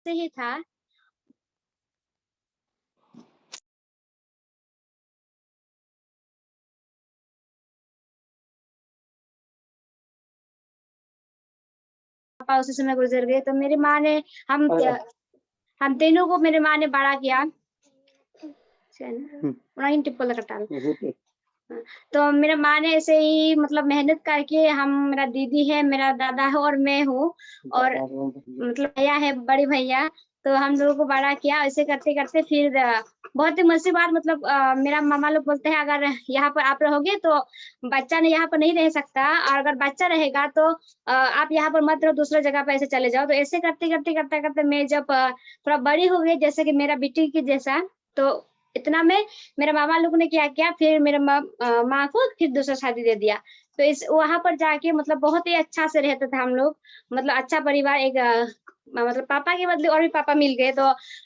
से ही था। पापा उसी समय गुजर गए, तो मेरी माँ ने हम तीनों को मेरी माँ ने बड़ा किया। टिप्पल कटा तो मेरा माँ ने ऐसे ही मतलब मेहनत करके हम, मेरा दीदी है, मेरा दादा है और मैं हूँ, और मतलब भैया है, बड़े भैया, तो हम लोगों को बड़ा किया। ऐसे करते करते फिर बहुत ही मजेदार बात, मतलब मेरा मामा लोग बोलते हैं अगर यहाँ पर आप रहोगे तो बच्चा ने यहाँ पर नहीं रह सकता, और अगर बच्चा रहेगा तो आप यहाँ पर मत रहो, दूसरा जगह पर ऐसे चले जाओ। तो ऐसे करते करते करते करते मैं जब थोड़ा बड़ी हो गई, जैसे कि मेरा बेटी के जैसा, तो इतना में मेरे मामा लोग ने क्या किया, फिर मेरे माँ को फिर दूसरा शादी दे दिया। तो इस वहां पर जाके मतलब बहुत ही अच्छा से रहते थे हम लोग, मतलब अच्छा परिवार। एक मतलब पापा के बदले और भी पापा मिल गए, तो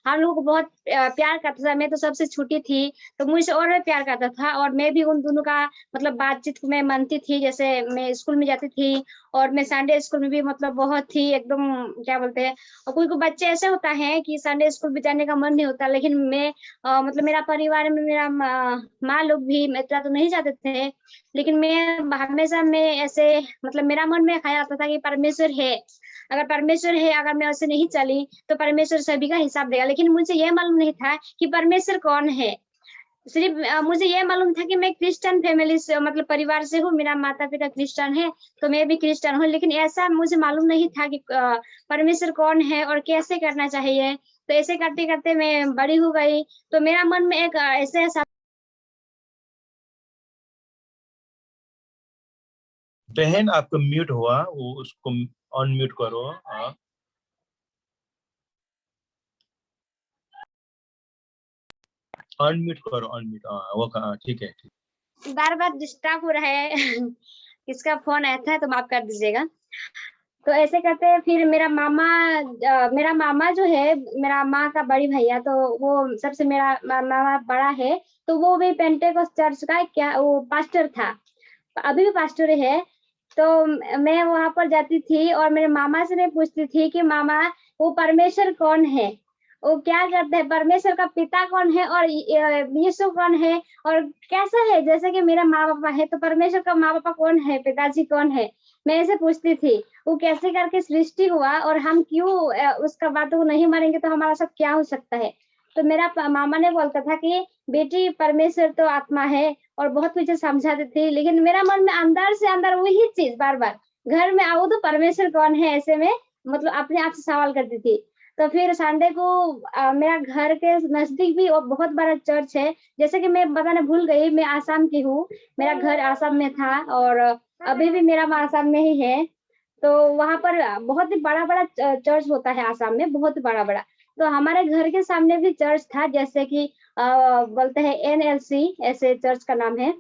हम लोग को बहुत प्यार करता था। मैं तो सबसे छोटी थी, तो मुझसे और भी प्यार करता था, और मैं भी उन दोनों का मतलब बातचीत में मानती थी। जैसे मैं स्कूल में जाती थी, और मैं संडे स्कूल में भी मतलब बहुत ही एकदम क्या बोलते हैं, और कोई कोई बच्चे ऐसे होता है कि संडे स्कूल भी जाने का मन नहीं होता, लेकिन मैं मतलब मेरा परिवार में मेरा माँ लोग भी इतना तो नहीं चाहते थे, लेकिन मैं हमेशा मैं ऐसे मतलब मेरा मन में ख्याल आता था कि परमेश्वर है, अगर परमेश्वर है, अगर मैं ऐसे नहीं चली तो परमेश्वर सभी का हिसाब देगा। लेकिन मुझे यह मालूम नहीं था कि परमेश्वर कौन है। सिर्फ मुझे यह मालूम था कि मैं क्रिश्चियन फैमिली से मतलब परिवार से हूँ, मेरा माता पिता क्रिश्चियन है, तो मैं भी क्रिश्चियन हूँ, लेकिन ऐसा मुझे मालूम नहीं था कि परमेश्वर कौन है और कैसे करना चाहिए। तो ऐसे करते करते मैं बड़ी हो गई, तो मेरा मन में एक ऐसे बहन आपका म्यूट हुआ, वो उसको अनम्यूट करो। हाँ, अनम्यूट करो, अनम्यूट। हाँ, वो कहा, ठीक है, ठीक। बार बार डिस्टर्ब हो रहा है किसका फोन आया था, तो माफ कर दीजिएगा। तो ऐसे करते फिर मेरा मामा जो है, मेरा माँ का बड़ी भैया, तो वो सबसे मेरा मामा बड़ा है, तो वो भी पेंटेकोस्ट चर्च का क्या वो पास्टर था, अभी भी पास्टर है। तो मैं वहां पर जाती थी, और मेरे मामा से मैं पूछती थी कि मामा वो परमेश्वर कौन है, वो क्या करते हैं, परमेश्वर का पिता कौन है, और यीशु कौन है, और कैसा है, जैसे कि मेरा माँ बापा है, तो परमेश्वर का माँ बापा कौन है, पिताजी कौन है। मैं ऐसे पूछती थी, वो कैसे करके सृष्टि हुआ, और हम क्यों उसका बात को नहीं मानेंगे, तो हमारा सब क्या हो सकता है। तो मेरा मामा ने बोलता था कि बेटी परमेश्वर तो आत्मा है, और बहुत कुछ समझाती थी, लेकिन मेरा मन में अंदर से अंदर वही चीज बार बार, घर में आओ तो परमेश्वर कौन है, ऐसे में मतलब अपने आप से सवाल करती थी। तो फिर संडे को मेरा घर के नजदीक भी और बहुत बड़ा चर्च है, जैसे कि मैं बताना भूल गई, मैं आसाम की हूँ, मेरा घर आसाम में था, और अभी भी मेरा आसाम में ही है। तो वहां पर बहुत ही बड़ा बड़ा चर्च होता है आसाम में, बहुत बड़ा बड़ा। तो हमारे घर के सामने भी चर्च था, जैसे कि बोलते हैं NLC, ऐसे चर्च का नाम है।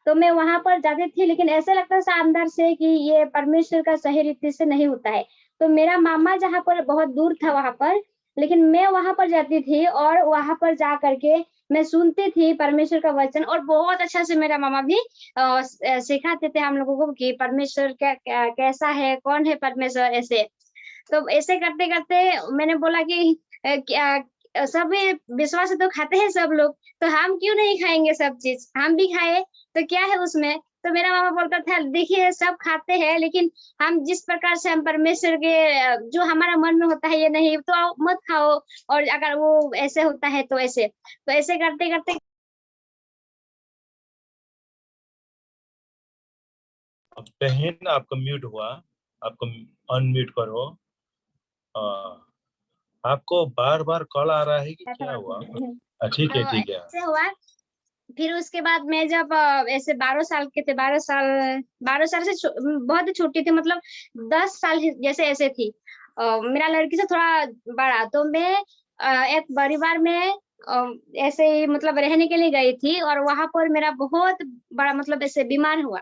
तो मैं वहां पर जाती थी, लेकिन ऐसे लगता था अंदर से कि ये परमेश्वर का सही रीति से नहीं होता है। तो मेरा मामा जहाँ पर बहुत दूर था वहां पर, लेकिन मैं वहां पर जाती थी, और वहां पर जा करके मैं सुनती थी परमेश्वर का वचन, और बहुत अच्छा से मेरा मामा भी सिखाते थे हम लोगों को कि परमेश्वर कैसा है, कौन है परमेश्वर, ऐसे। तो ऐसे करते करते मैंने बोला कि क्या सब विश्वास तो खाते हैं सब लोग, तो हम क्यों नहीं खाएंगे सब चीज, हम भी खाए, तो क्या है उसमें। तो मेरा मामा बोलता था देखिए सब खाते हैं, लेकिन हम जिस प्रकार से हम परमेश्वर के जो हमारा मन में होता है ये नहीं, तो आप मत खाओ, और अगर वो ऐसे होता है तो ऐसे। तो ऐसे करते करते अब बहन आपका म्यूट हुआ, आपको अनम्यूट करो। आपको बार बार कॉल आ रहा है कि क्या हुआ? ठीक है, ठीक है। ऐसे हुआ। फिर उसके बाद मैं जब ऐसे 12 साल के थे, 12 साल से बहुत ही छोटी थी, मतलब 10 साल जैसे ऐसे थी। मेरा लड़की से थोड़ा बड़ा, तो मैं एक परिवार में ऐसे ही मतलब रहने के लिए गई थी, और वहां पर मेरा बहुत बड़ा मतलब ऐसे बीमार हुआ।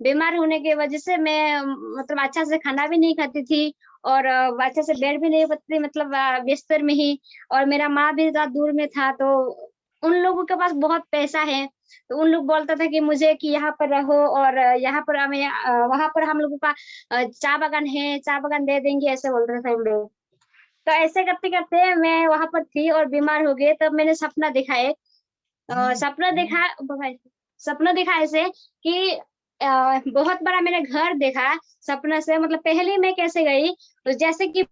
बीमार होने की वजह से मैं मतलब अच्छा से खाना भी नहीं खाती थी, और अच्छे से बैठ भी नहीं पाती थी, मतलब बिस्तर में ही। और मेरा माँ भी ज्यादा दूर में था, तो उन लोगों के पास बहुत पैसा है, तो उन लोग बोलता था कि मुझे कि यहाँ पर रहो, और यहाँ पर हमें वहां पर हम लोगों का चाय बागान है, चाय बागान दे देंगे, ऐसे बोलते थे उन लोग। तो ऐसे करते करते मैं वहां पर थी और बीमार हो गई, तब मैंने सपना देखा एक, सपना देखा, सपना देखा ऐसे कि बहुत बड़ा मैंने घर देखा सपना से। मतलब पहले मैं कैसे गई, तो जैसे कि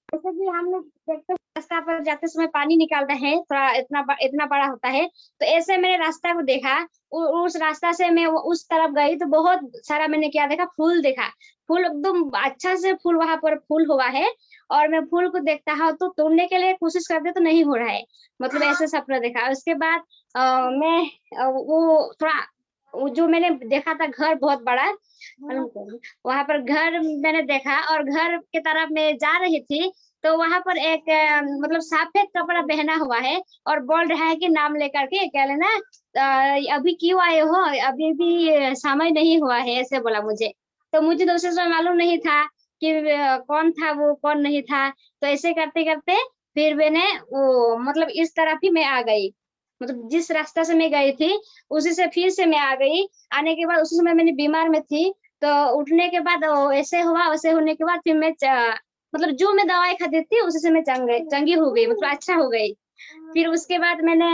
जैसे कि हम लोग देखते हैं रास्ता पर जाते समय पानी निकालते हैं, थोड़ा इतना बड़ा होता है, तो ऐसे मैंने रास्ता को देखा। उस रास्ता से मैं उस तरफ गई तो बहुत सारा मैंने क्या देखा, फूल देखा। फूल एकदम अच्छा से फूल वहां पर फूल हुआ है, और मैं फूल को देखता हूँ तो तोड़ने के लिए कोशिश करते तो नहीं हो रहा है। मतलब ऐसे सपना देखा। उसके बाद मैं वो थोड़ा, वो जो मैंने देखा था घर बहुत बड़ा, वहां पर घर मैंने देखा, और घर की तरफ मैं जा रही थी, तो वहां पर एक मतलब सफेद कपड़ा पहना हुआ है, और बोल रहा है कि नाम लेकर के कह लेना, अभी क्यों आए हो, अभी भी समय नहीं हुआ है, ऐसे बोला मुझे। तो मुझे तो उस समय मालूम नहीं था कि कौन था वो कौन नहीं था। तो ऐसे करते करते फिर मैंने वो मतलब इस तरफ ही मैं आ गई, मतलब जिस रास्ता से मैं गई थी उसी से फिर से मैं आ गई। आने के बाद उसी समय मैंने बीमार में थी, तो उठने के बाद ऐसे हुआ, वैसे होने के बाद फिर मैं मतलब जो मैं दवाई खाती थी उसी से मैं चंगी हो गई, मतलब अच्छा हो गई। फिर उसके बाद मैंने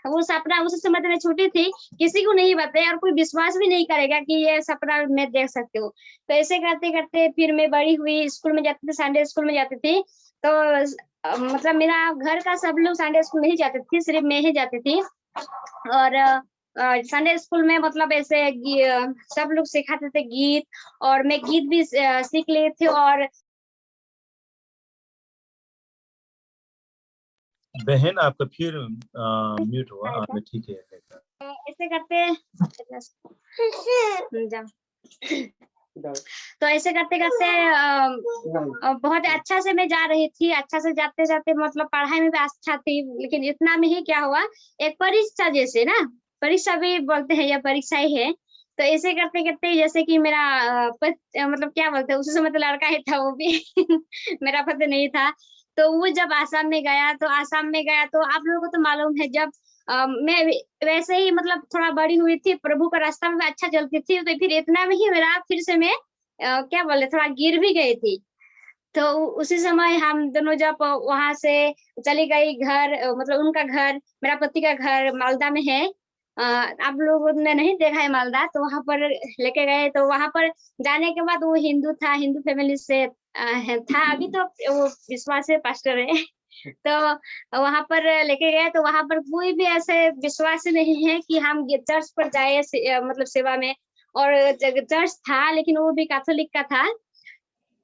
वो सपना उस समय तो मैं छोटी थी, किसी को नहीं बताया, और कोई विश्वास भी नहीं करेगा कि ये सपना मैं देख सकती हूँ। तो ऐसे करते करते फिर मैं बड़ी हुई, स्कूल में जाती थी, संडे स्कूल में जाती थी। तो मतलब मेरा घर का सब लोग संडे स्कूल नहीं जाते थे, सिर्फ मैं ही जाती थी। और संडे स्कूल में मतलब ऐसे सब लोग सिखाते थे गीत, और मैं गीत भी सीख ली थी। और बहन आपका फिर म्यूट हुआ। हाँ ठीक है देखा। ऐसे करते जा। तो ऐसे करते करते बहुत अच्छा से मैं जा रही थी, अच्छा से जाते जाते मतलब पढ़ाई में भी अच्छा थी, लेकिन इतना में ही क्या हुआ, एक परीक्षा जैसे ना, परीक्षा भी बोलते हैं या परीक्षा ही है। तो ऐसे करते करते जैसे कि मेरा मतलब क्या बोलते हैं, उस समय तो लड़का ही था वो भी मेरा पति नहीं था। तो वो जब आसाम में गया, तो आसाम में गया तो आप लोगों को तो मालूम है, जब मैं वैसे ही मतलब थोड़ा बड़ी हुई थी, प्रभु का रास्ता में अच्छा चलती थी, तो फिर इतना में ही मेरा फिर से मैं क्या बोले थोड़ा गिर भी गई थी। तो उसी समय हम दोनों जब वहां से चली गई घर, मतलब उनका घर, मेरा पति का घर मालदा में है। आप लोगों ने नहीं देखा है मालदा, तो वहां पर लेके गए। तो वहां पर जाने के बाद वो हिंदू था, हिंदू फैमिली से था, अभी तो वो विश्वास है, पास्टर है। तो वहां पर लेके गए, तो वहां पर कोई भी ऐसे विश्वास नहीं है कि हम ये चर्च पर जाए मतलब सेवा में। और चर्च था लेकिन वो भी कैथोलिक का था।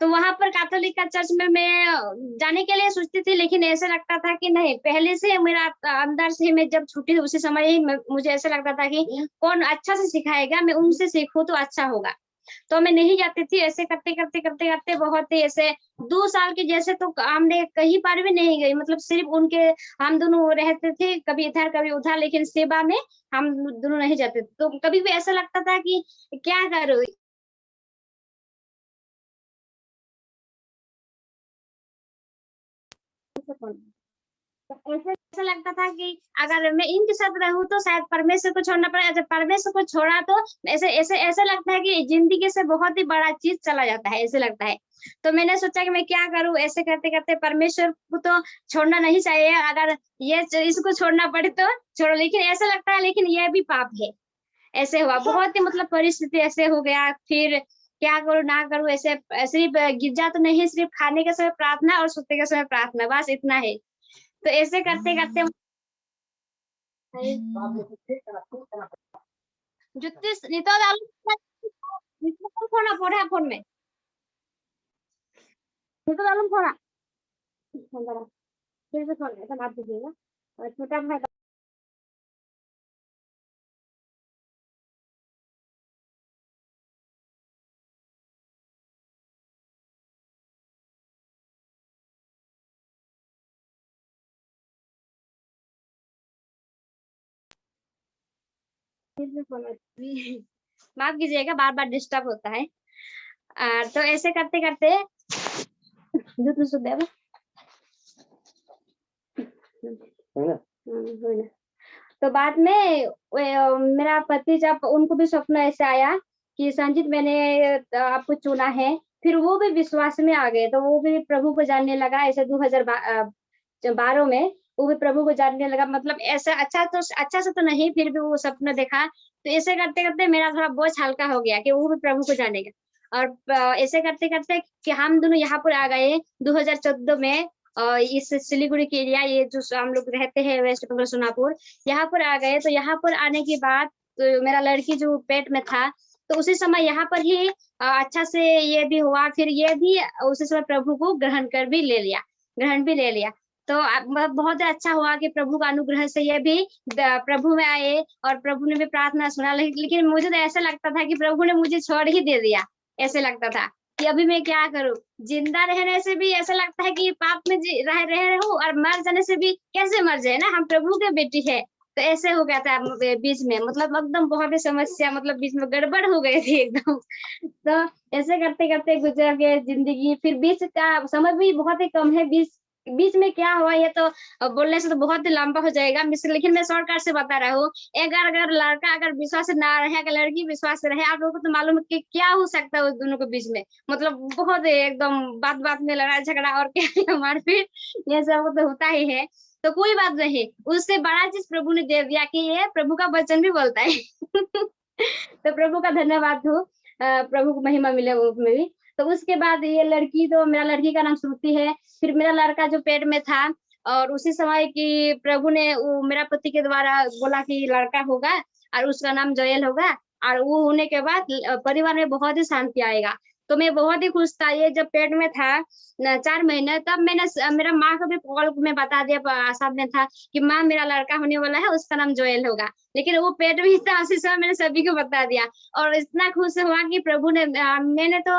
तो वहां पर कैथोलिक का चर्च में मैं जाने के लिए सोचती थी, लेकिन ऐसा लगता था कि नहीं, पहले से मेरा अंदर से मैं जब छूटी थी उसी समय ही मुझे ऐसा लगता था कि कौन अच्छा से सिखाएगा, मैं उनसे सीखूं तो अच्छा होगा। तो मैं नहीं जाती थी। ऐसे करते करते करते करते बहुत ही ऐसे 2 साल के जैसे तो हमने कहीं पर भी नहीं गई, मतलब सिर्फ उनके, हम दोनों रहते थे कभी इधर कभी उधर, लेकिन सेवा में हम दोनों नहीं जाते थे। तो कभी भी ऐसा लगता था कि क्या करूँ। तो ऐसे ऐसा लगता था कि अगर मैं इनके साथ रहूं तो शायद परमेश्वर को छोड़ना पड़े, जब परमेश्वर को छोड़ा तो ऐसे ऐसे ऐसा लगता है कि जिंदगी से बहुत ही बड़ा चीज चला जाता है, ऐसे लगता है। तो मैंने सोचा कि मैं क्या करूं, ऐसे करते करते परमेश्वर को तो छोड़ना नहीं चाहिए, अगर ये इसको छोड़ना पड़े तो छोड़ो, लेकिन ऐसा लगता है लेकिन यह भी पाप है। ऐसे हुआ, बहुत ही मतलब परिस्थिति ऐसे हो गया। फिर क्या करूं ना करूं, ऐसे सिर्फ गिरजा तो नहीं, सिर्फ खाने के समय प्रार्थना और सोते के समय प्रार्थना, बस इतना है। तो ऐसे करते करते जुत्ती नितो दालू नितो फोड़ा पढ़ा फोन में नितो दालू फोड़ा फिर से फोन ऐसा मार दीजिएगा। और छोटा भाई फिर से फोन माफ कीजिएगा, बार बार डिस्टर्ब होता है। तो ऐसे करते करते जुत्ती सुदेव हुई ना। तो बाद में मेरा पति, जब उनको भी स्वप्न ऐसे आया कि संजीत मैंने आपको चुना है, फिर वो भी विश्वास में आ गए, तो वो भी प्रभु को जानने लगा। ऐसे 2012 में वो भी प्रभु को जानने लगा। मतलब ऐसा अच्छा से तो नहीं, फिर भी वो सपना देखा। तो ऐसे करते-करते मेरा थोड़ा बोझ हल्का हो गया कि वो भी प्रभु को जानेगा। और ऐसे करते-करते कि हम दोनों यहाँ पर आ गए 2014 में, इस सिलीगुड़ी के एरिया, ये जो हम लोग रहते हैं वेस्ट बंगाल सोनापुर, यहाँ पर आ गए। तो यहाँ पर आने के बाद तो मेरा लड़की जो पेट में था, तो उसी समय यहाँ पर ही अच्छा से ये भी हुआ, फिर ये भी उसी समय प्रभु को ग्रहण भी ले लिया। तो मतलब बहुत अच्छा हुआ कि प्रभु का अनुग्रह से ये भी प्रभु में आए और प्रभु ने भी प्रार्थना सुना। लेकिन मुझे तो ऐसा लगता था कि प्रभु ने मुझे छोड़ ही दे दिया। ऐसे लगता था कि अभी मैं क्या करूं, जिंदा रहने से भी ऐसा लगता है कि पाप में रह रहे हूँ, और मर जाने से भी कैसे मर जाए ना, हम प्रभु के बेटी है। तो ऐसे हो गया था बीच में, मतलब एकदम बहुत ही समस्या, मतलब बीच में गड़बड़ हो गई थी एकदम। तो ऐसे करते करते गुजर गए जिंदगी। फिर बीच का समय भी बहुत ही कम है, बीच बीच में क्या हुआ ये तो बोलने से तो बहुत ही लंबा हो जाएगा, लेकिन मैं शॉर्टकट से बता रहा हूँ। अगर लड़का अगर विश्वास ना रहे, अगर लड़की विश्वास रहे, आप लोगों को तो मालूम है कि क्या हो सकता है उस दोनों के बीच में। मतलब बहुत एकदम बात बात में लड़ाई झगड़ा और क्या मारपीट, ये सब तो होता ही है। तो कोई बात नहीं, उससे बड़ा चीज प्रभु ने दे दिया कि ये प्रभु का वचन भी बोलता है। तो प्रभु का धन्यवाद हो, प्रभु को महिमा मिले उसमें भी। तो उसके बाद ये लड़की, तो मेरा लड़की का नाम श्रुति है। फिर मेरा लड़का जो पेट में था, और उसी समय कि प्रभु ने वो मेरा पति के द्वारा बोला कि लड़का होगा और उसका नाम जोएल होगा। और वो होने के बाद परिवार में बहुत ही शांति आएगा। तो मैं बहुत ही खुश था। ये जब पेट में था 4 महीने, तब मैंने मेरा माँ को भी कॉल में बता दिया, सामने था कि माँ मेरा लड़का होने वाला है, उसका नाम जोएल होगा। लेकिन वो पेट में ही था, उसी समय मैंने सभी को बता दिया। और इतना खुश हुआ कि प्रभु ने, मैंने तो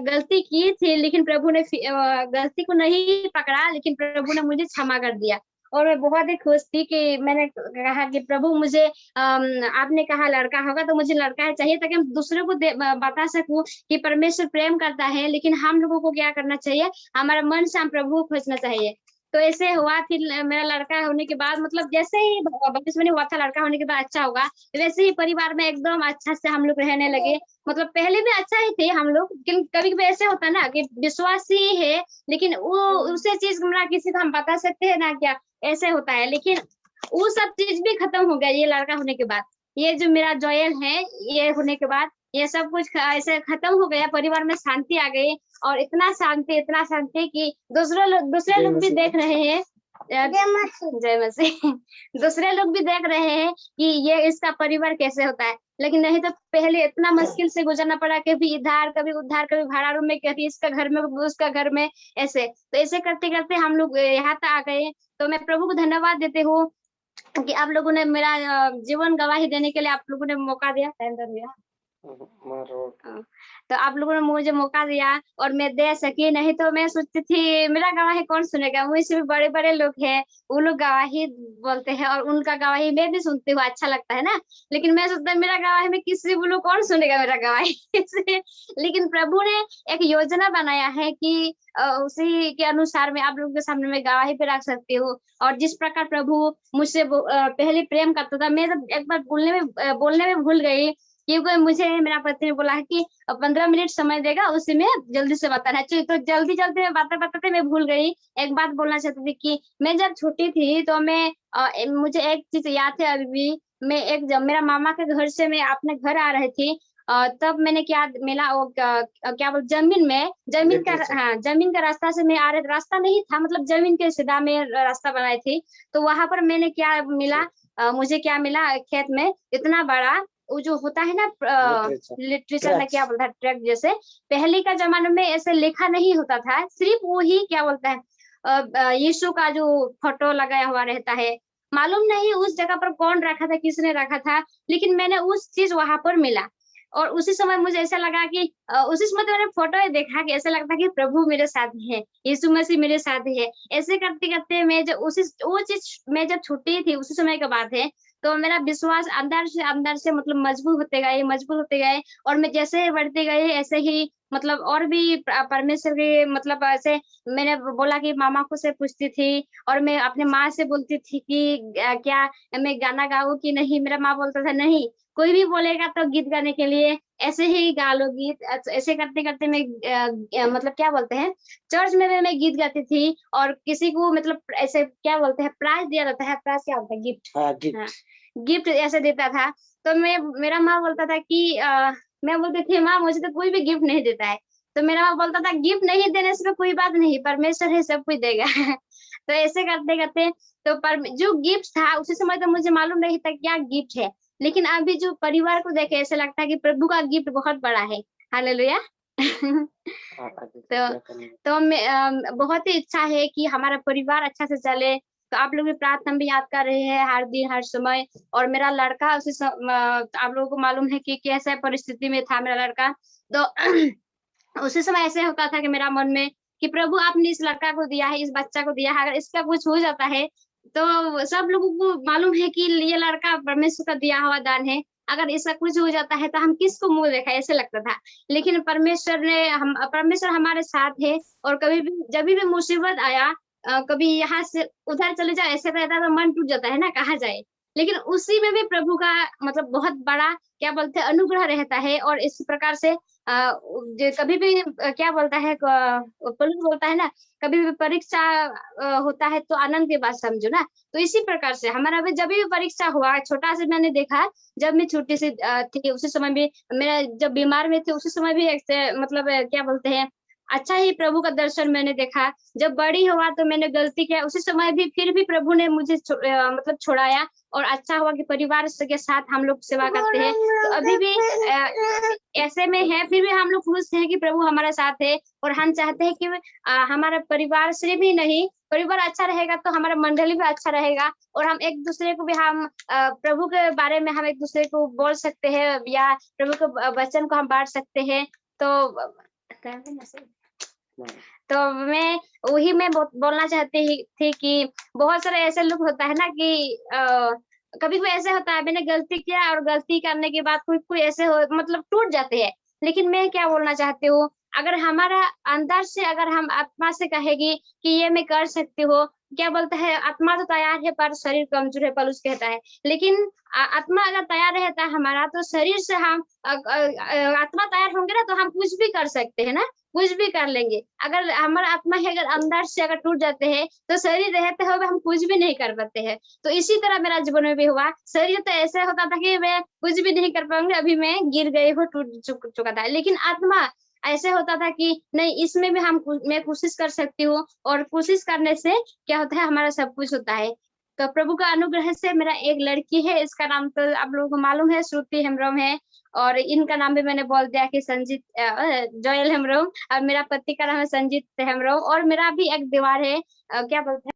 गलती की थी, लेकिन प्रभु ने गलती को नहीं पकड़ा, लेकिन प्रभु ने मुझे क्षमा कर दिया। और मैं बहुत ही खुश थी कि मैंने कहा कि प्रभु मुझे आपने कहा लड़का होगा, तो मुझे लड़का ही चाहिए, ताकि हम दूसरे को बता सकूं कि परमेश्वर प्रेम करता है। लेकिन हम लोगों को क्या करना चाहिए, हमारा मन से हम प्रभु को खोजना चाहिए। तो ऐसे हुआ। फिर मेरा लड़का होने के बाद, मतलब जैसे ही बपतिस्मा हुआ था, लड़का होने के बाद अच्छा होगा, वैसे ही परिवार में एकदम अच्छा से हम लोग रहने लगे। मतलब पहले भी अच्छा ही थे हम लोग, लेकिन कभी कभी ऐसे होता है ना कि विश्वासी है, लेकिन वो उसे चीज ना किसी को हम बता सकते हैं ना क्या, ऐसे होता है। लेकिन वो सब चीज भी खत्म हो गया ये लड़का होने के बाद। ये जो मेरा जोएल है, ये होने के बाद ये सब कुछ ऐसे खत्म हो गया, परिवार में शांति आ गई। और इतना शांति कि दूसरे लोग भी देख रहे हैं। जय मसीह। दूसरे लोग भी देख रहे हैं कि ये इसका परिवार कैसे होता है। लेकिन नहीं तो पहले इतना मुश्किल से गुजरना पड़ा, कभी इधर कभी उधर, कभी भाड़ा रूम में, कभी इसका घर में उसका घर में, ऐसे। तो ऐसे करते करते हम लोग यहाँ तक आ गए। तो मैं प्रभु को धन्यवाद देती हूँ कि आप लोगों ने मेरा जीवन गवाही देने के लिए आप लोगों ने मौका दिया, टाइम दे दिया। तो आप लोगों ने मुझे मौका दिया और मैं दे सकी। नहीं तो मैं सोचती थी मेरा गवाही कौन सुनेगा, मुझसे भी बड़े बड़े लोग हैं, वो लोग गवाही बोलते हैं और उनका गवाही मैं भी सुनती हूँ, अच्छा लगता है ना। लेकिन मैं सोचता मेरा गवाही में किसी बोलूं, कौन सुनेगा मेरा गवाही। लेकिन प्रभु ने एक योजना बनाया है कि उसी के अनुसार मैं आप लोगों के सामने में गवाही पे रख सकती हूँ। और जिस प्रकार प्रभु मुझसे पहले प्रेम करता था, मैं तो एक बार बोलने में भूल गई, क्योंकि मुझे मेरा पति ने बोला है कि 15 मिनट समय देगा, उसी में जल्दी से बताना है। तो जल्दी जल्दी में बताते मैं भूल गई। एक बात बोलना चाहती थी कि मैं जब छोटी थी तो मुझे एक चीज याद है अभी भी। जब मेरा मामा के घर से मैं अपने घर आ रही थी, तब मैंने क्या मिला, वो क्या बोल, जमीन का रास्ता से मैं आ रही, रास्ता नहीं था, मतलब जमीन के सीधा में रास्ता बनाई थी। तो वहां पर मैंने क्या मिला, मुझे क्या मिला, खेत में इतना बड़ा वो जो होता है ना लिटरेचर में क्या बोलता है, ट्रैक जैसे। पहले का जमाने में ऐसे लिखा नहीं होता था, सिर्फ वो ही क्या बोलता है, यीशु का जो फोटो लगाया हुआ रहता है। मालूम नहीं उस जगह पर कौन रखा था, किसने रखा था, लेकिन मैंने उस चीज वहां पर मिला। और उसी समय मुझे ऐसा लगा कि उसी समय तो मैंने फोटो देखा कि ऐसा लगता कि प्रभु मेरे साथ है, यीशु मसीह मेरे साथ है। ऐसे करते करते मैं जब वो चीज मैं जब छुट्टी थी, उसी समय की बात है। तो मेरा विश्वास अंदर से मतलब मजबूत होते गए। और मैं जैसे बढ़ते गए ऐसे ही, मतलब और भी परमेश्वर के, मतलब ऐसे मैंने बोला कि मामा को से पूछती थी, और मैं अपने माँ से बोलती थी कि क्या मैं गाना गाऊं कि नहीं। मेरा माँ बोलता था नहीं, कोई भी बोलेगा तो गीत गाने के लिए ऐसे ही गा लो गीत। ऐसे करते करते मैं मतलब क्या बोलते हैं, चर्च में भी मैं गीत गाती थी, और किसी को मतलब ऐसे क्या बोलते हैं, प्राइज दिया जाता है, प्राइज क्या होता है, गिफ्ट। हाँ हाँ, गिफ्ट। गिफ्ट ऐसे देता था। तो मेरा माँ बोलता था कि मैं बोलती थी, माँ मुझे तो कोई भी गिफ्ट नहीं देता है। तो मेरा माँ बोलता था, गिफ्ट नहीं देने से तो कोई बात नहीं, परमेश्वर है सब कुछ देगा। तो ऐसे करते करते, तो पर जो गिफ्ट था उसी समय तो मुझे मालूम नहीं था क्या गिफ्ट है, लेकिन अभी जो परिवार को देखे ऐसे लगता है कि प्रभु का गिफ्ट बहुत बड़ा है। हालेलुया। हाँ, आगे से तो क्या करना? तो बहुत ही इच्छा है कि हमारा परिवार अच्छा से चले। तो आप लोग भी प्रार्थना भी याद कर रहे हैं हर दिन हर समय। और मेरा लड़का आप लोगों को मालूम है कि कैसे परिस्थिति में था मेरा लड़का। तो उसी समय ऐसे होता था कि मेरा मन में कि प्रभु आपने इस लड़का को दिया है, इस बच्चा को दिया है, अगर इसका कुछ हो जाता है तो सब लोगों को मालूम है कि ये लड़का परमेश्वर का दिया हुआ दान है, अगर इसका कुछ हो जाता है तो हम किसको मुंह दिखाएं, ऐसे लगता था। लेकिन परमेश्वर हमारे साथ है, और कभी भी जब भी मुसीबत आया, कभी यहाँ से उधर चले जाओ ऐसे रहता तो मन टूट जाता है ना, कहाँ जाए। लेकिन उसी में भी प्रभु का मतलब बहुत बड़ा क्या बोलते हैं अनुग्रह रहता है। और इस प्रकार से कभी भी क्या बोलता है, पुलिस बोलता है ना, कभी भी परीक्षा होता है तो आनंद की बात समझो ना। तो इसी प्रकार से हमारा भी जब भी परीक्षा हुआ, छोटा से मैंने देखा, जब मैं छोटी सी थी उसी समय भी, मेरा जब बीमार में थे उसी समय भी मतलब क्या बोलते हैं, अच्छा ही प्रभु का दर्शन मैंने देखा। जब बड़ी हुआ तो मैंने गलती किया, उसी समय भी फिर भी प्रभु ने मुझे मतलब छोड़ाया, और अच्छा हुआ कि परिवार के साथ हम लोग सेवा करते हैं। तो अभी भी ऐसे में है, फिर भी हम लोग खुश हैं कि प्रभु हमारे साथ है। और हम चाहते हैं कि हमारा परिवार से भी नहीं, परिवार अच्छा रहेगा तो हमारा मंडली भी अच्छा रहेगा, और हम एक दूसरे को भी हम प्रभु के बारे में हम एक दूसरे को बोल सकते हैं, या प्रभु के वचन को हम बांट सकते हैं। तो तो मैं वही मैं बोलना चाहती थी कि बहुत सारे ऐसे लोग होता है ना कि कभी कोई ऐसे होता है, मैंने गलती किया और गलती करने के बाद कोई कोई ऐसे हो मतलब टूट जाते हैं। लेकिन मैं क्या बोलना चाहती हूँ, अगर हमारा अंदर से अगर हम आत्मा से कहेगी कि ये मैं कर सकती हूँ, क्या बोलता है, आत्मा तो तैयार है पर शरीर कमजोर है, पौलुस कहता है। लेकिन आत्मा अगर तैयार रहता है हमारा, तो शरीर से हम आत्मा तैयार होंगे ना, तो हम कुछ भी कर सकते हैं ना, कुछ भी कर लेंगे। अगर हमारा आत्मा है अगर अंदर से अगर टूट जाते हैं, तो शरीर रहते हुए हम कुछ भी नहीं कर पाते हैं। तो इसी तरह मेरा जीवन में भी हुआ। शरीर तो ऐसे होता था कि मैं कुछ भी नहीं कर पाऊंगी, अभी मैं गिर गई हूँ, टूट चुका था। लेकिन आत्मा ऐसे होता था कि नहीं, इसमें भी मैं कोशिश कर सकती हूँ, और कोशिश करने से क्या होता है, हमारा सब कुछ होता है। तो प्रभु का अनुग्रह से मेरा एक लड़की है, इसका नाम तो आप लोगों को मालूम है, श्रुति हेम्ब्रम है। और इनका नाम भी मैंने बोल दिया कि संजीत जोयल हेम्ब्रम। और मेरा पति का नाम है संजीत हेम्ब्रम। और मेरा भी एक दीवार है, क्या बोलते हैं,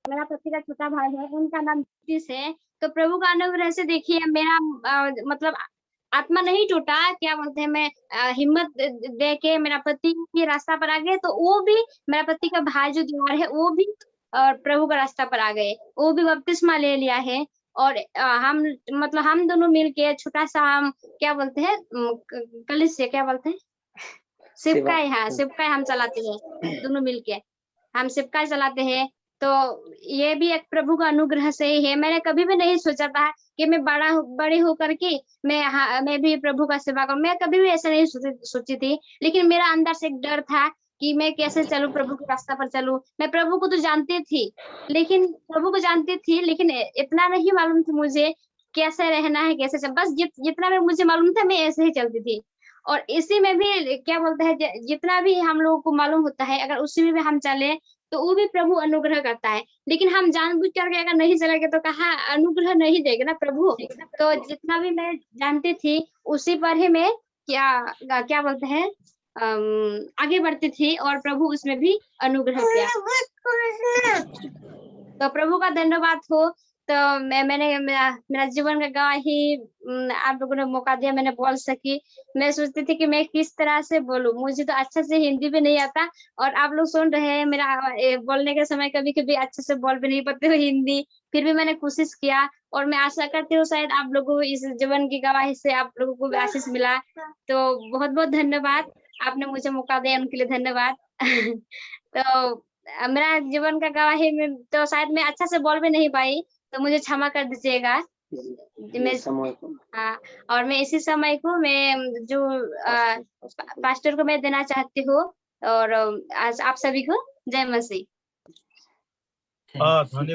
मेरा पति का छोटा भाई है, उनका नाम नीतीश है। तो प्रभु का अनुग्रह से देखिए मेरा मतलब आत्मा नहीं टूटा, क्या बोलते हैं, मैं हिम्मत दे के मेरा पति के रास्ता पर आ गए। तो वो भी, मेरा पति का भाई जो दीवार है वो भी प्रभु का रास्ता पर आ गए, वो भी बपतिस्मा ले लिया है। और हम मतलब हम दोनों मिलके छोटा सा हम क्या बोलते हैं, कलिसिया क्या बोलते हैं, सिपकाई, हाँ सिपकाई हम चलाते हैं दोनों मिलके, हम सिपकाई चलाते हैं। तो ये भी एक प्रभु का अनुग्रह से ही है। मैंने कभी भी नहीं सोचा था कि मैं बड़ी होकर के मैं भी प्रभु का सेवा करूं, मैं कभी भी ऐसा नहीं सोची थी। लेकिन मेरा अंदर से एक डर था कि मैं कैसे चलूं, प्रभु के रास्ता पर चलूं। मैं प्रभु को तो जानती थी, लेकिन प्रभु को जानती थी, लेकिन इतना नहीं मालूम था मुझे कैसे रहना है, कैसे बस जितना भी मुझे मालूम था मैं ऐसे ही चलती थी। और इसी में भी क्या बोलते हैं, जितना भी हम लोगों को मालूम होता है, अगर उसी में भी हम चले तो वो भी प्रभु अनुग्रह करता है। लेकिन हम जानबूझ करके अगर नहीं चलेंगे तो कहाँ अनुग्रह नहीं देगा ना प्रभु। तो जितना भी मैं जानती थी उसी पर ही मैं क्या क्या बोलते हैं आगे बढ़ती थी, और प्रभु उसमें भी अनुग्रह किया। तो प्रभु का धन्यवाद हो। तो मैंने मेरा जीवन का गवाही आप लोगों ने मौका दिया, मैंने बोल सकी। मैं सोचती थी कि मैं किस तरह से बोलूं, मुझे तो अच्छा से हिंदी भी नहीं आता, और आप लोग सुन रहे हैं मेरा बोलने के समय कभी कभी अच्छे से बोल भी नहीं पाते हो हिंदी। फिर भी मैंने कोशिश किया, और मैं आशा करती हूँ शायद आप लोगों को इस जीवन की गवाही से आप लोगों को भी आशीष मिला। तो बहुत बहुत धन्यवाद, आपने मुझे मौका दिया उनके लिए धन्यवाद। तो मेरा जीवन का गवाही में तो शायद मैं अच्छा से बोल भी नहीं पाई, तो मुझे क्षमा कर दीजिएगा। मैं समय को हाँ, और मैं इसी समय को मैं जो पास्टर को मैं देना चाहती हूँ, और आज आप सभी को जय मसीह। हाँ, धन्यवाद।